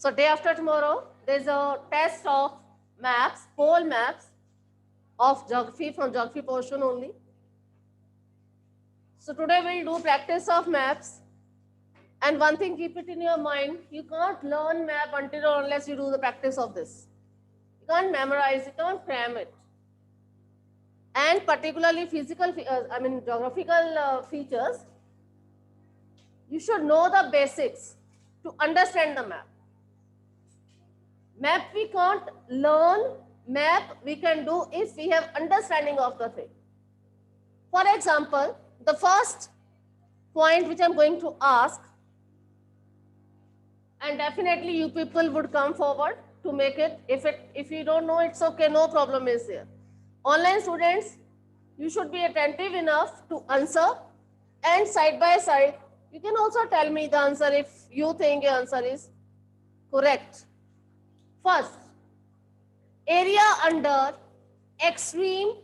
So day after tomorrow, there's a test of maps, whole maps of geography from geography portion only. So today we'll do practice of maps. And one thing, keep it in your mind, you can't learn map until or unless you do the practice of this. You can't memorize, you can't cram it. And particularly geographical features, you should know the basics to understand the map. Map we can't learn, map we can do if we have understanding of the thing. For example, the first point which I'm going to ask, and definitely you people would come forward to make it. If you don't know, it's okay, no problem is there. Online students, you should be attentive enough to answer, and side by side, you can also tell me the answer if you think your answer is correct. First, area under extreme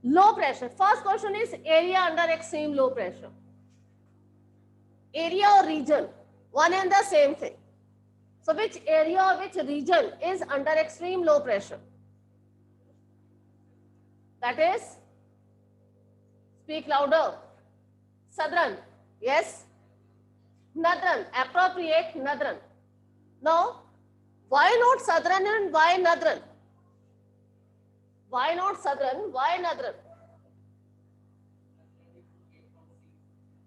low pressure. First question is area under extreme low pressure. Area or region, one and the same thing. So which area or which region is under extreme low pressure? That is, speak louder. Southern, yes. Northern, appropriate, northern. Now, why not southern and why northern? Why not southern, why northern?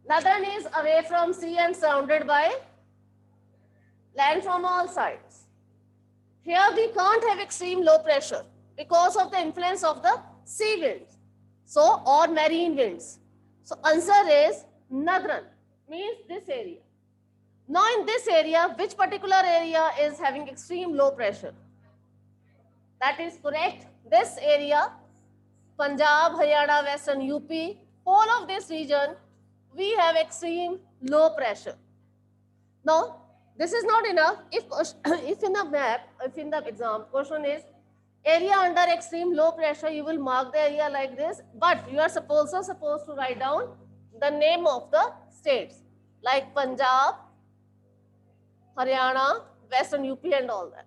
Northern is away from sea and surrounded by land from all sides. Here we can't have extreme low pressure because of the influence of the sea winds, so or marine winds. So answer is northern, means this area. Now in this area, which particular area is having extreme low pressure? That is correct. This area, Punjab, Haryana, Western UP, whole of this region, we have extreme low pressure. Now, this is not enough. If in the map, if in the exam, question is area under extreme low pressure, you will mark the area like this, but you are also supposed to write down the name of the states like Punjab, Haryana, Western UP and all that.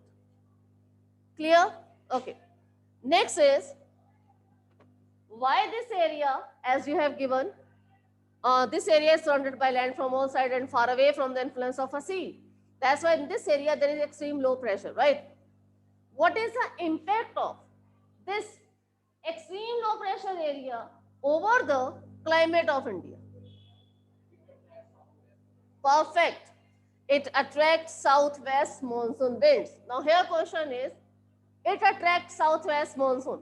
Clear? Okay. Next is, why this area, as you have given, this area is surrounded by land from all sides and far away from the influence of a sea. That's why in this area there is extreme low pressure, right? What is the impact of this extreme low pressure area over the climate of India? Perfect. It attracts southwest monsoon winds. Now here question is, it attracts southwest monsoon.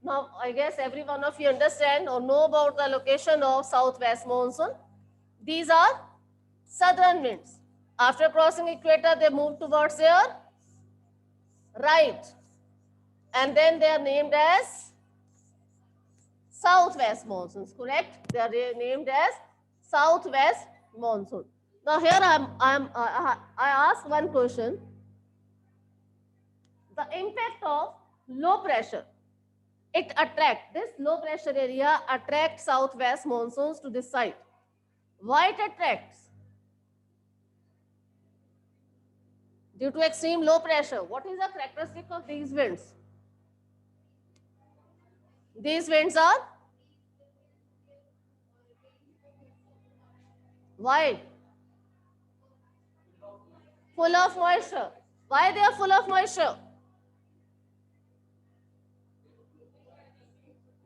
Now I guess every one of you understand or know about the location of southwest monsoon. These are southern winds. After crossing equator, they move towards their right. And then they are named as southwest monsoons, correct? They are named as southwest monsoon. Now here I ask one question. The impact of low pressure. It attracts, this low pressure area attracts southwest monsoons to this side. Why it attracts? Due to extreme low pressure. What is the characteristic of these winds? These winds are? Why? Full of moisture. Why they are full of moisture?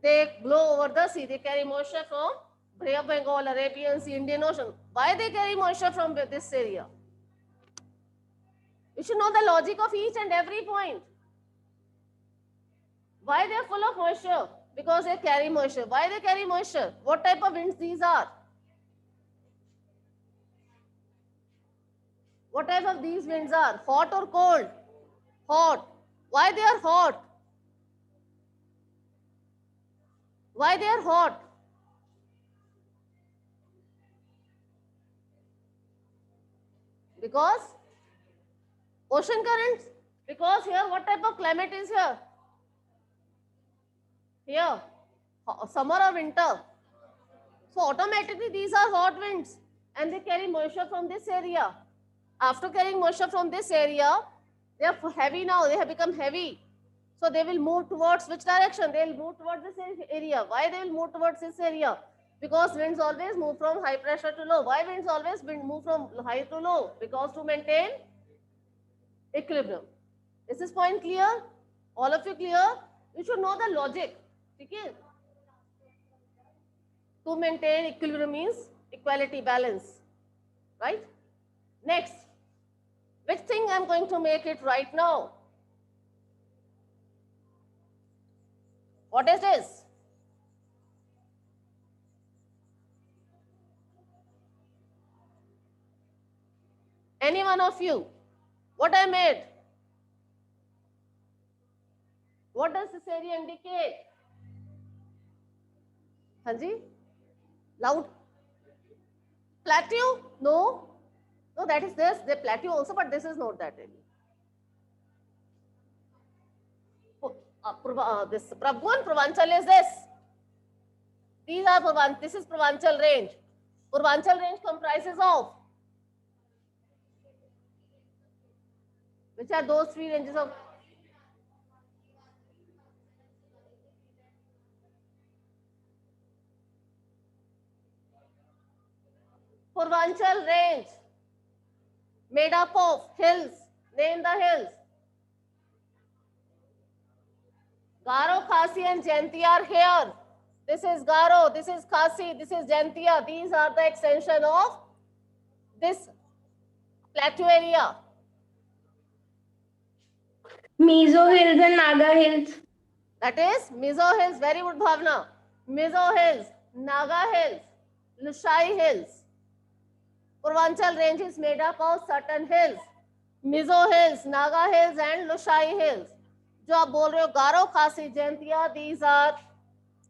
They blow over the sea. They carry moisture from Bay of Bengal, Arabian Sea, Indian Ocean. Why they carry moisture from this area? You should know the logic of each and every point. Why they are full of moisture? Because they carry moisture. Why they carry moisture? What type of winds these are? What type of these winds are? Hot or cold? Hot. Why they are hot? Why they are hot? Because ocean currents. Because here what type of climate is here? Here, summer or winter. So automatically these are hot winds and they carry moisture from this area. After carrying moisture from this area, they are heavy now, they have become heavy. So they will move towards which direction? They will move towards this area. Why they will move towards this area? Because winds always move from high pressure to low. Why winds always move from high to low? Because to maintain equilibrium. Is this point clear? All of you clear? You should know the logic. Okay? To maintain equilibrium means equality, balance. Right? Next, which thing I'm going to make it right now? What is this? Any one of you? What I made? What does this area indicate? Hanji? Loud? Plateau? No. No, that is this. They plateau also, but this is not that area. This Prabhuan Purvanchal is this. These are Purvanchal. This is Purvanchal range. Purvanchal range comprises of which are those three ranges of Purvanchal range made up of hills. Name the hills. Garo, Khasi and Jaintia are here. This is Garo, this is Khasi, this is Jaintia. These are the extension of this plateau area. Mizo Hills and Naga Hills. That is Mizo Hills. Very good, Bhavna. Mizo Hills, Naga Hills, Lushai Hills. Purvanchal range is made up of certain hills. Mizo Hills, Naga Hills and Lushai Hills. जो आप बोल रहे हो गारो खासी Jaintia, these are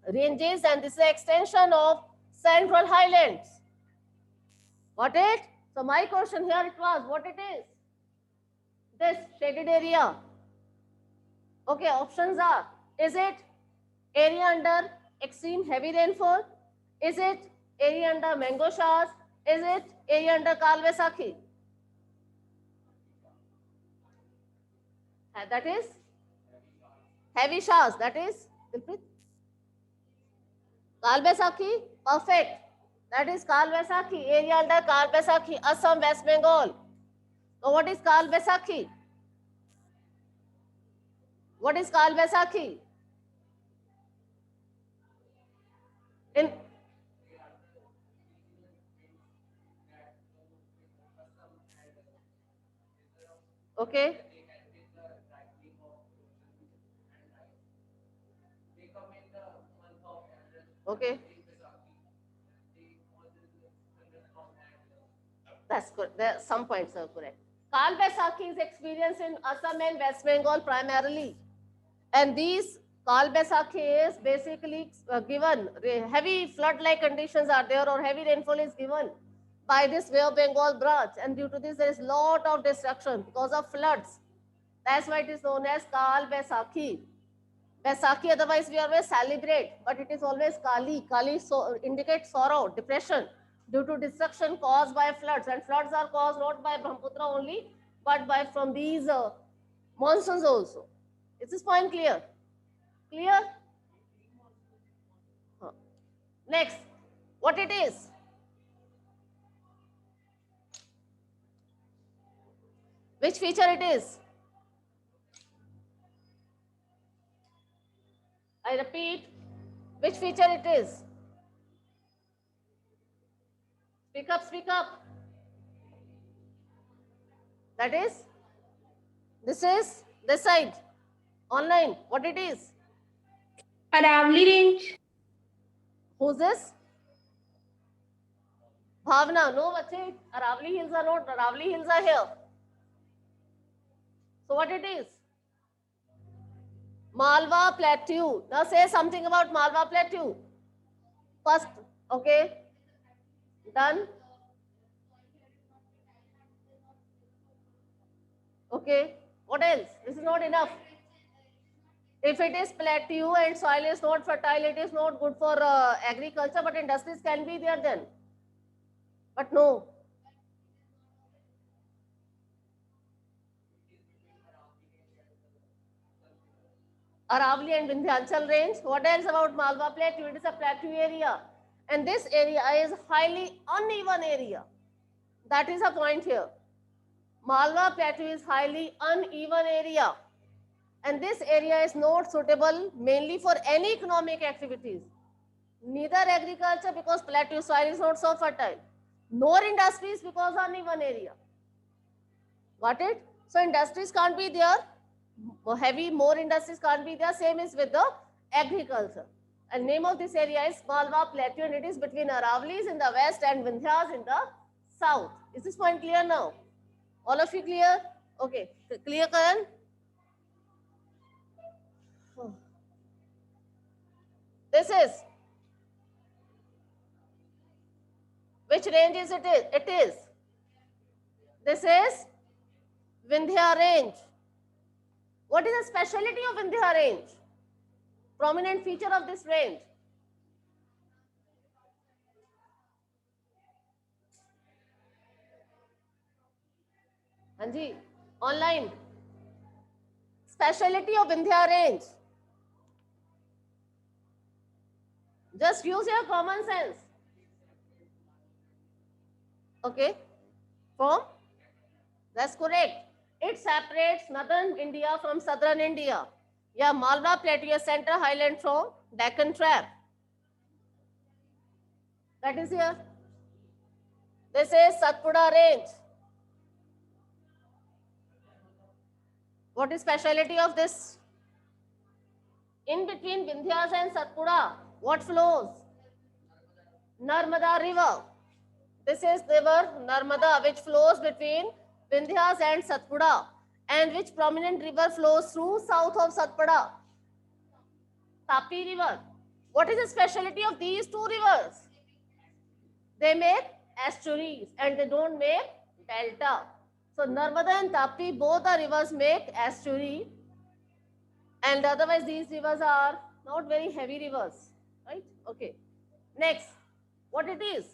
ranges and this is an extension of Central Highlands. Got it? So my question here it was, what it is? This shaded area. Okay, options are, is it area under extreme heavy rainfall? Is it area under mango showers? Is it area under Kal Vaisakhi? That is heavy showers. That is Dilpreet. Kal Vaisakhi, perfect. That is Kal Vaisakhi, area under Kal Vaisakhi, Assam, West Bengal. So what is Kal Vaisakhi? What is Kal Vaisakhi? In okay. Okay. That's good. There some points are correct. Kal Vaisakhi is experienced in Assam and West Bengal primarily. And these Kal Vaisakhi is basically given, heavy flood-like conditions are there or heavy rainfall is given by this Bay of Bengal branch. And due to this, there is lot of destruction because of floods. That's why it is known as Kal Vaisakhi. Vaisakhi, otherwise we always celebrate, but it is always Kali. Kali indicates sorrow, depression due to destruction caused by floods. And floods are caused not by Brahmaputra only, but by from these monsoons also. Is this point clear? Clear? Next, what it is? Which feature it is? I repeat, which feature it is? Speak up, speak up. That is, this side, online, what it is? Aravali Range. Who's this? Bhavna, no, bache, Aravali Hills are not, Aravali Hills are here. So what it is? Malwa Plateau. Now say something about Malwa Plateau. First, okay, done. Okay, what else? This is not enough. If it is plateau and soil is not fertile, it is not good for agriculture, but industries can be there then. But no. Aravalli and Vindhyachal range. What else about Malwa Plateau? It is a plateau area. And this area is highly uneven area. That is a point here. Malwa Plateau is highly uneven area. And this area is not suitable mainly for any economic activities. Neither agriculture because plateau soil is not so fertile, nor industries because uneven area. Got it? So industries can't be there. More industries can't be there. Same is with the agriculture. And name of this area is Malwa Plateau, and it is between Aravallis in the west and Vindhyas in the south. Is this point clear now? All of you clear? Okay. Clear, Karan? This is, which range is it? It is. This is Vindhya range. What is the speciality of Vindhya range? Prominent feature of this range. Hanji, online. Speciality of Vindhya range. Just use your common sense. Okay. From? That's correct. It separates northern India from southern India. Yeah, Malwa Plateau Center Highland from Deccan Trap. That is here. This is Satpura range. What is speciality of this? In between Vindhyas and Satpura, what flows? Narmada river. This is river Narmada which flows between Vindhyas and Satpura. And which prominent river flows through south of Satpura? Tapi river. What is the speciality of these two rivers? They make estuaries and they don't make delta. So Narmada and Tapi, both the rivers make estuary, and otherwise these rivers are not very heavy rivers, right? Okay. Next, what it is?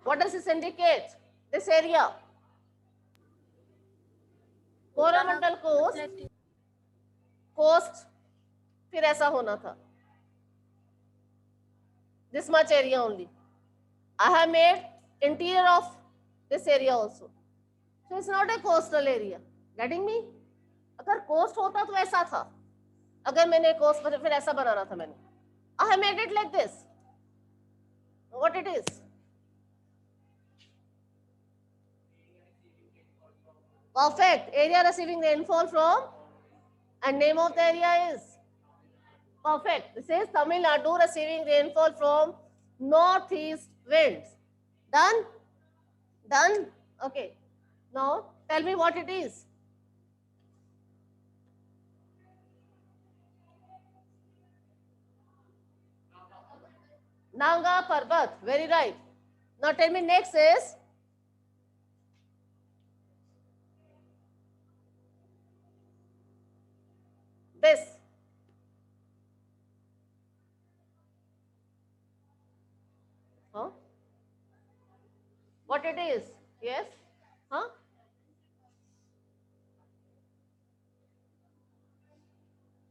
What does this indicate? This area. Coromandel coast, फिर ऐसा होना था. This much area only. I have made interior of this area also. So it's not a coastal area. Getting me? अगर coast होता तो ऐसा था. अगर मैंने coast फिर ऐसा बनाना था मैंने. I have made it like this. What it is? Perfect. Area receiving rainfall from, and name of the area is? Perfect. This is Tamil Nadu receiving rainfall from northeast winds. Done? Done? Okay. Now tell me what it is. Nanga Parbat. Very right. Now tell me next is? This. Huh? What it is? Yes? Huh?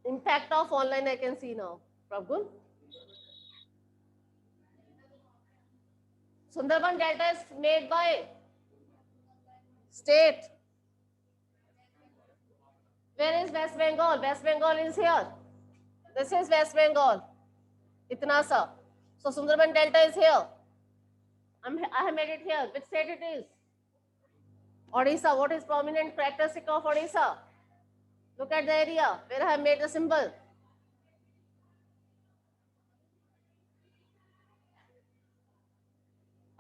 Impact of online I can see now. Prabhul? Sundarban Delta is made by state. Where is West Bengal? West Bengal is here. This is West Bengal. Itna sa. So Sundarban Delta is here. I have made it here. Which state it is? Odisha. What is prominent characteristic of Odisha? Look at the area where I have made the symbol.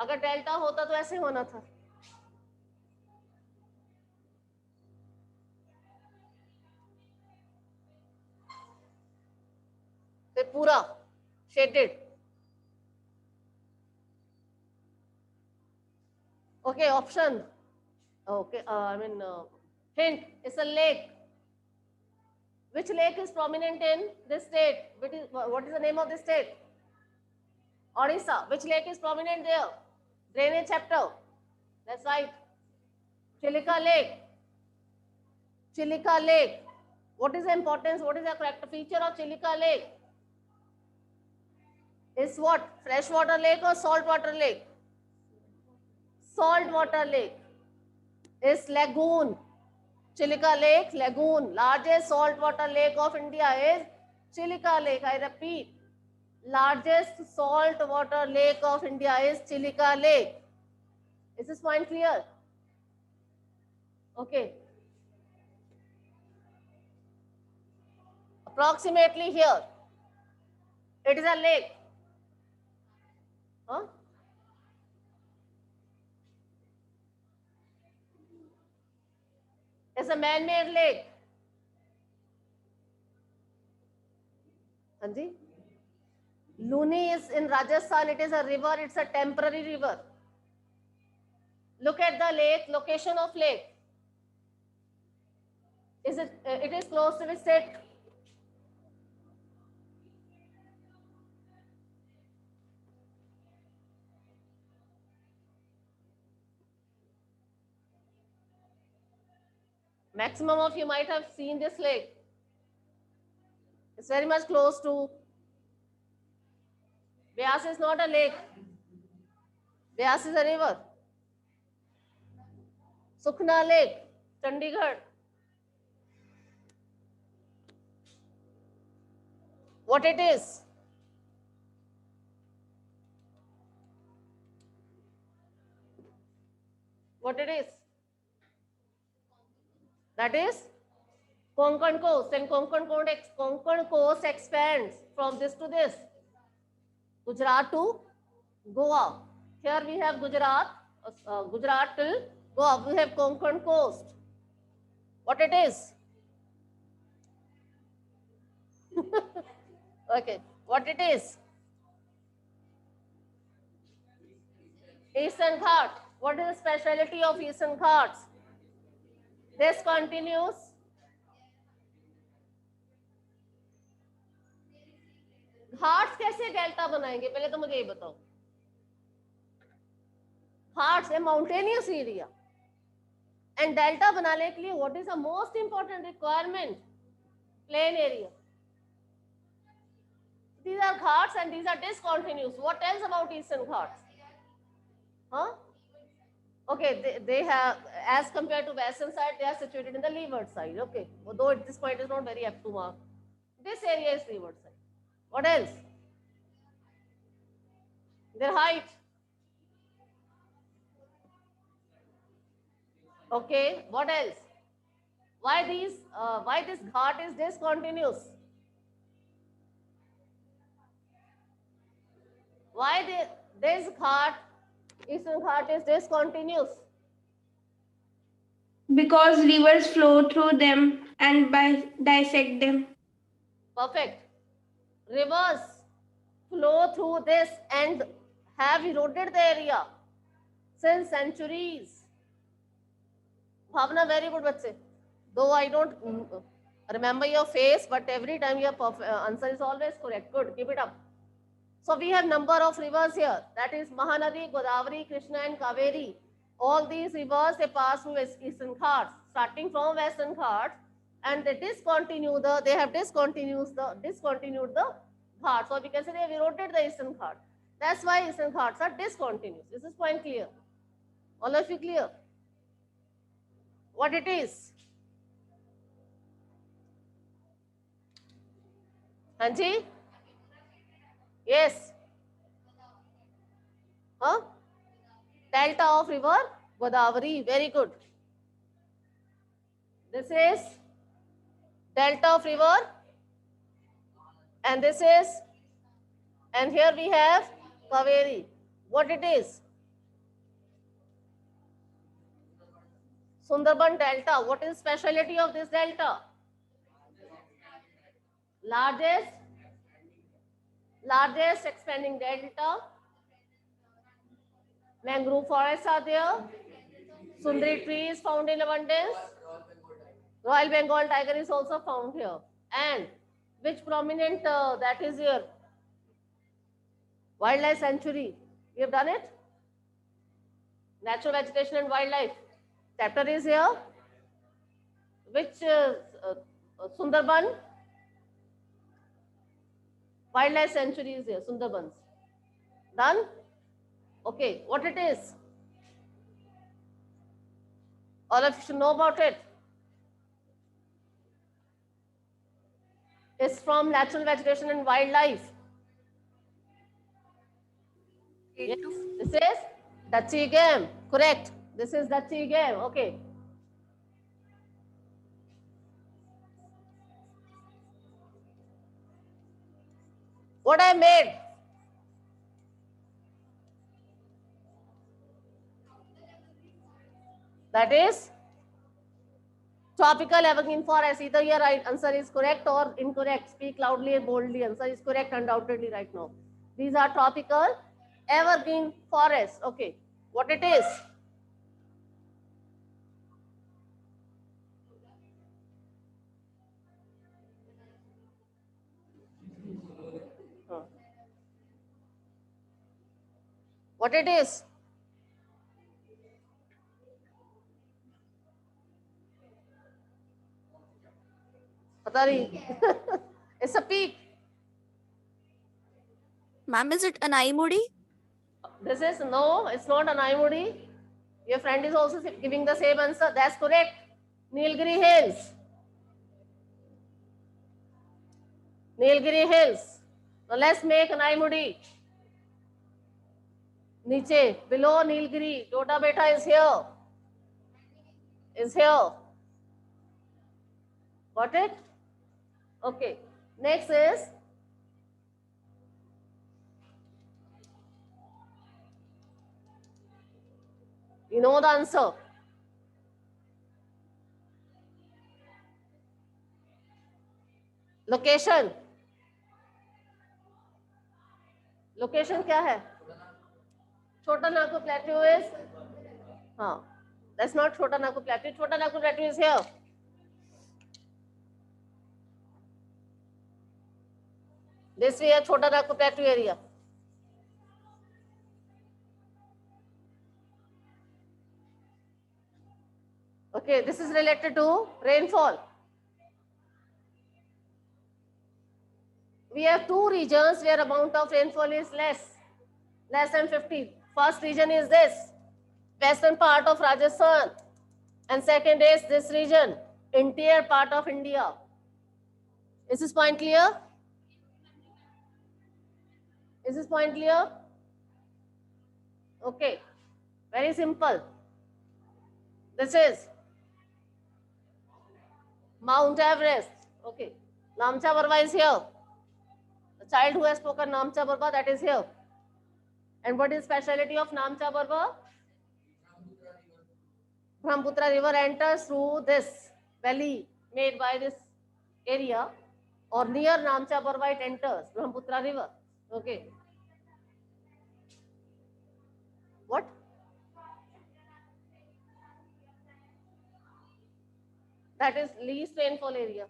अगर delta होता तो ऐसे होना था. तो पूरा shaded. Okay, option. Okay, hint. It's a lake. Which lake is prominent in this state? What is the name of this state? Odisha. Which lake is prominent there? Drainage chapter. That's right. Chilika Lake. Chilika Lake. What is the importance? What is the character feature of Chilika Lake? Is what? Freshwater lake or saltwater lake? Saltwater lake. Is lagoon. Chilika Lake, lagoon. Largest saltwater lake of India is Chilika Lake. I repeat, largest saltwater lake of India is Chilika Lake. Is this point clear? Okay. Approximately here, it is a lake. Huh? It's a man-made lake. Hanji? Luni is in Rajasthan. It is a river. It's a temporary river. Look at the lake, location of lake. Is it? It is close to the state. Maximum of you might have seen this lake. It's very much close to. Beas is not a lake. Beas is a river. Sukhna Lake, Chandigarh. What it is? What it is? That is Konkan coast, and Konkan coast expands from this to this. Gujarat to Goa. Here we have Gujarat, Gujarat till Goa. We have Konkan coast. What it is? Okay. What it is? Eastern Ghat. What is the speciality of Eastern Ghats? This continues. Ghats कैसे delta बनाएंगे पहले तो मुझे ये बताओ. घाट्स ए mountainous area and delta बनाने के लिए what is the most important requirement? Plain area. These are ghats and these are discontinuous. What else about Eastern Ghats? Huh? Okay, they have, as compared to western side, they are situated in the leeward side. Okay, although at this point is not very up to mark. This area is leeward side. What else? Their height. Okay, what else? Why this ghat is discontinuous? Why this ghat, Eastern Ghat is discontinuous? Because rivers flow through them and dissect them. Perfect. Rivers flow through this and have eroded the area since centuries. Bhavna, very good, bache. Though I don't remember your face, but every time your answer is always correct. Good, keep it up. So we have number of rivers here. That is Mahanadi, Godavari, Krishna and Kaveri. All these rivers, they pass through Eastern Ghats, starting from Western Ghats, and they have discontinued the Ghats. So we can say they have eroded the Eastern Ghats. That's why Eastern Ghats are discontinuous. Is this point clear? All of you clear? What it is? Hanji? Yes. Huh? Delta of river Godavari. Very good. This is delta of river, and this is, and here we have Kaveri. What it is? Sundarban delta. What is speciality of this delta? Largest expanding delta. Mangrove forests are there. Sundari tree is found in abundance. Royal Bengal tiger is also found here. And which prominent that is here? Wildlife sanctuary. We have done it. Natural vegetation and wildlife. Chapter is here. Which Sundarban? Wildlife sanctuary is here, Sundarbans. Done? Okay, what it is? All of you should know about it. It's from natural vegetation and wildlife. Yes, this is Dutchy game. Correct. This is Dutchy game. Okay. What I made? That is tropical evergreen forest. Either your right answer is correct or incorrect. Speak loudly and boldly. Answer is correct undoubtedly right now. These are tropical evergreen forests. Okay. What it is? What it is? पता नहीं. It's a peak. Ma'am, is it Anaimudi? This is no, it's not an Aimudi. Your friend is also giving the same answer. That's correct. Nilgiri Hills. Nilgiri Hills. Now let's make an Aimudi. Niche, below Nilgiri. Dota Beta is here. Is here. Got it? Okay. Next is you know the answer. Location. Location क्या है? Chota Nagpur Plateau is हाँ. That's not Chota Nagpur Plateau. Chota Nagpur Plateau is here. This way, Chota Nagpur Plateau area. Okay, this is related to rainfall. We have two regions where amount of rainfall is less than 50. First region is this, western part of Rajasthan, and second is this region, interior part of India. Is this point clear? Is this point clear? Okay, very simple. This is Mount Everest. Okay, Namcha Barwa is here. The child who has spoken Namcha Barwa, that is here. And what is speciality of Namcha Barwa? Brahmaputra river enters through this valley made by this area, or near Namcha Barwa it enters Brahmaputra river. Okay. What? That is least rainfall area.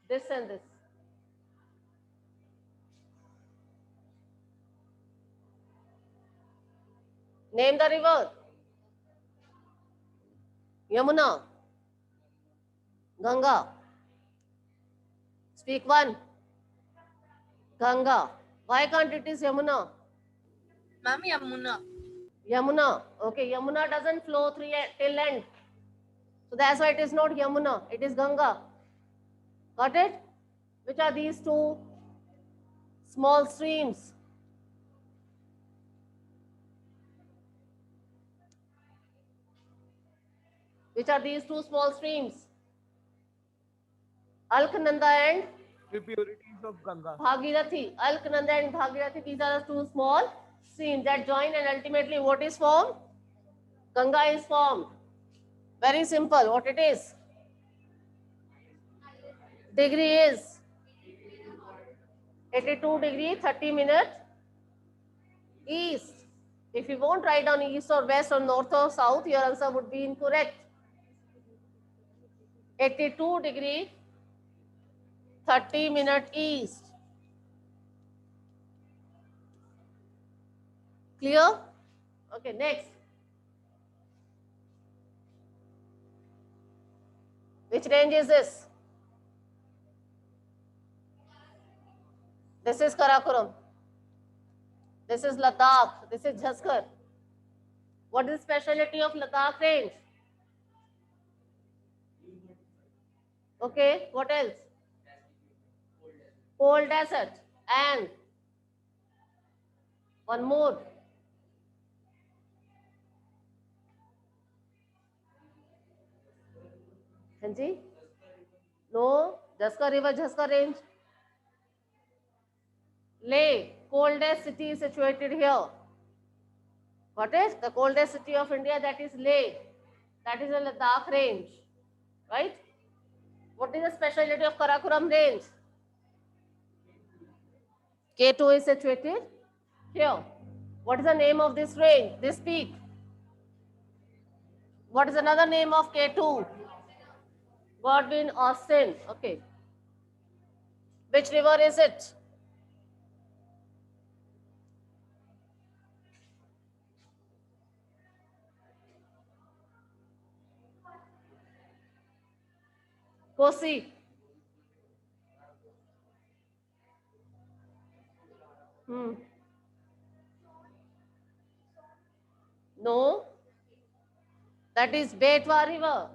This and this. Name the river. Yamuna. Ganga. Speak one. Ganga. Why can't it is Yamuna? Ma'am, Yamuna. Yamuna. Okay, Yamuna doesn't flow till end. So that's why it is not Yamuna. It is Ganga. Got it? Which are these two small streams? Which are these two small streams? Alknanda and Tributaries of Ganga. Bhagirathi. Alknanda and Bhagirathi, these are the two small streams that join, and ultimately what is formed? Ganga is formed. Very simple. What it is? Degree is 82 degree 30 minutes east. If you won't write down east or west or north or south, your answer would be incorrect. 82 degree 30 minutes east. Clear? Okay, next. Which range is this? This is Karakoram. This is Ladakh. This is Jhaskar. What is the specialty of Ladakh range? Okay, what else? Cold desert. And one more. Hanji? No, Jhaskar river, Jhaskar range. Leh, coldest city is situated here. What is the coldest city of India? That is Leh. That is a Ladakh range, right? What is the specialty of Karakoram range? K2 is situated here. What is the name of this range, this peak? What is another name of K2? Godwin Austen. Okay. Which river is it? Kosi. No. That is Betwa river.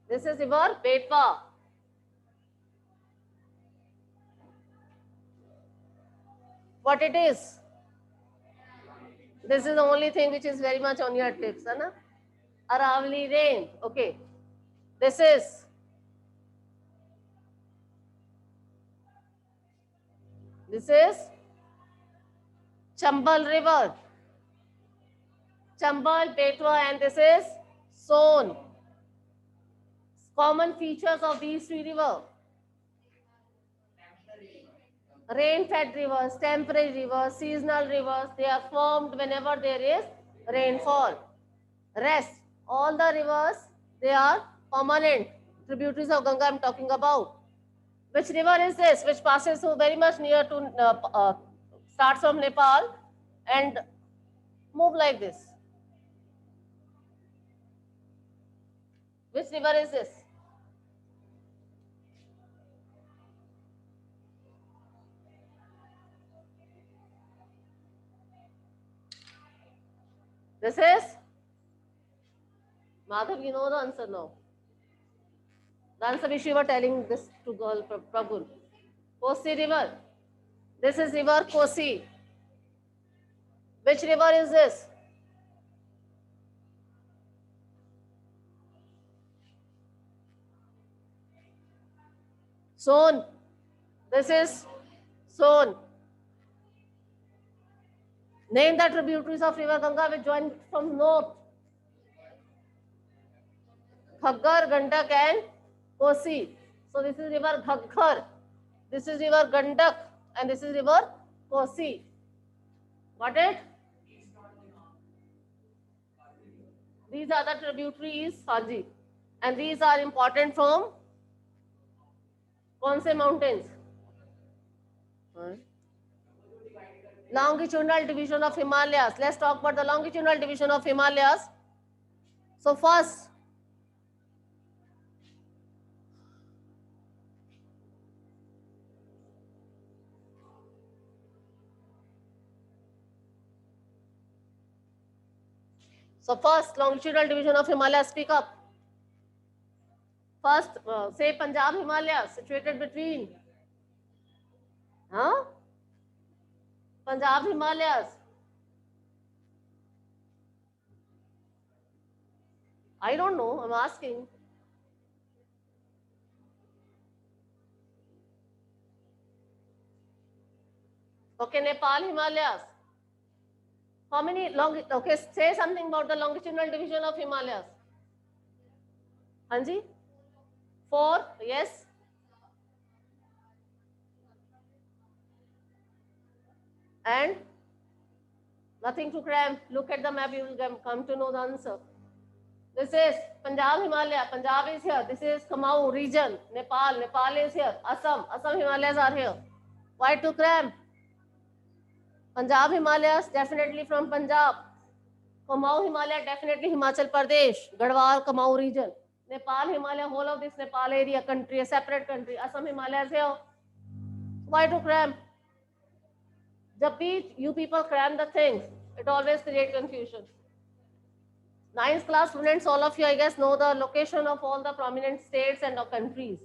This is river Betwa. What it is? This is the only thing which is very much on your tips, है ना? Aravali range. Okay. This is Chambal river. Chambal, Betwa, and this is Son. Common features of these three rivers. Rain-fed rivers, temperate rivers, seasonal rivers, they are formed whenever there is rainfall. Rest, all the rivers, they are permanent. Tributaries of Ganga I'm talking about. Which river is this? Which passes through very much near to, starts from Nepal and move like this. Which river is this? This is? Madhav, you know the answer now. The answer which you were telling this to girl Prabhu. Kosi river. This is river Kosi. Which river is this? Son. This is Son. Name the tributaries of river Ganga which join from north. Ghaggar, Gandak and Kosi. So this is river Ghaggar. This is river Gandak and this is river Kosi. Got it? These are the tributaries, Haji. And these are important from कौन से mountains? Longitudinal division of Himalayas. Let's talk about the longitudinal division of Himalayas. So first, longitudinal division of Himalayas, speak up. First, say Punjab Himalayas, situated between. Punjab Himalayas. I don't know, I'm asking. Okay, Nepal Himalayas. How many okay, say something about the longitudinal division of Himalayas. Hanji? 4, yes. And nothing to cram. Look at the map, you will come to know the answer. This is Punjab Himalaya. Punjab is here. This is Kumaon region. Nepal. Nepal is here. Assam. Assam Himalayas are here. Why to cram? Punjab Himalayas, definitely from Punjab. Kumaon Himalaya, definitely Himachal Pradesh, Garhwal Kumaon region. Nepal Himalaya, whole of this Nepal area, country, a separate country. Assam Himalayas here. Why to cram? Jab bhi you people cram the things, it always create confusion. 9th class students, all of you, I guess, know the location of all the prominent states and countries.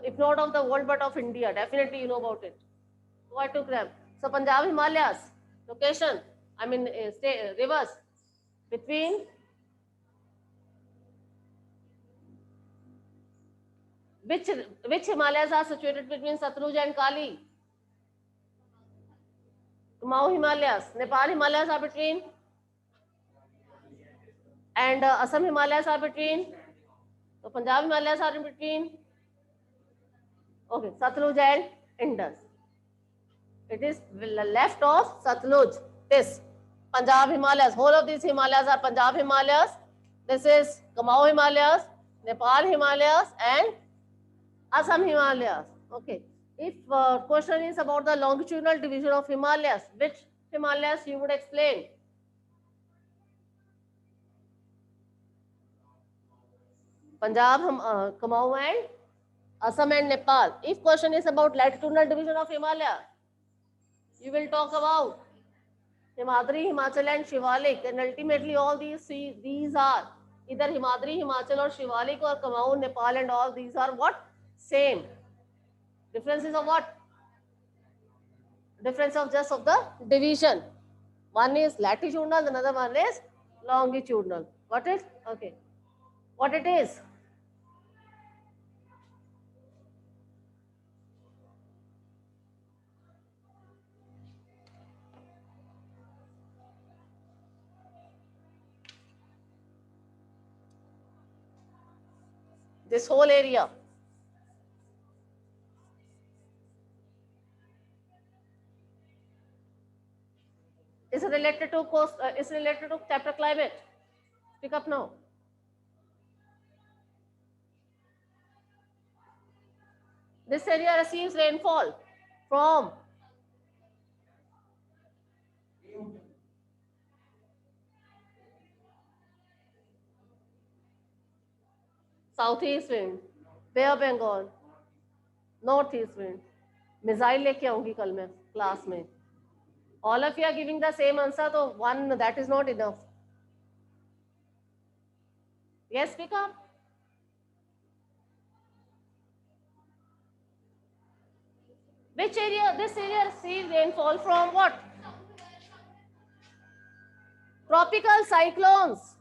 If not of the world, but of India. Definitely you know about it. Why to cram? So Punjab Himalayas, location, I mean rivers between which Himalayas are situated between Satluj and Kali? Kumaon Himalayas. Nepal Himalayas are between, and Assam Himalayas are between. So Punjab Himalayas are in between. Okay, Satluj and Indus. It is left of Satluj. This Punjab Himalayas. Whole of these Himalayas are Punjab Himalayas. This is Kumaon Himalayas, Nepal Himalayas, and Assam Himalayas. Okay. If question is about the longitudinal division of Himalayas, which Himalayas you would explain? Punjab, Kumaon, and Assam and Nepal. If question is about latitudinal division of Himalaya, you will talk about Himadri, Himachal, and Shivalik, and ultimately all these are either Himadri, Himachal, or Shivalik, or Kumaon, Nepal, and all these are what? Same. Differences of what? Difference of just of the division. One is latitudinal, another one is longitudinal. Got it? Okay. What it is? This whole area. Is related to coast, is related to chapter climate. Pick up now. This area receives rainfall from southeast wind, Bay of Bengal, northeast wind. Missile लेके आऊंगी कल मैं class में. All of you are giving the same answer, so one that is not enough. Yes, speak up. Which area? This area receives rainfall from what? Tropical cyclones.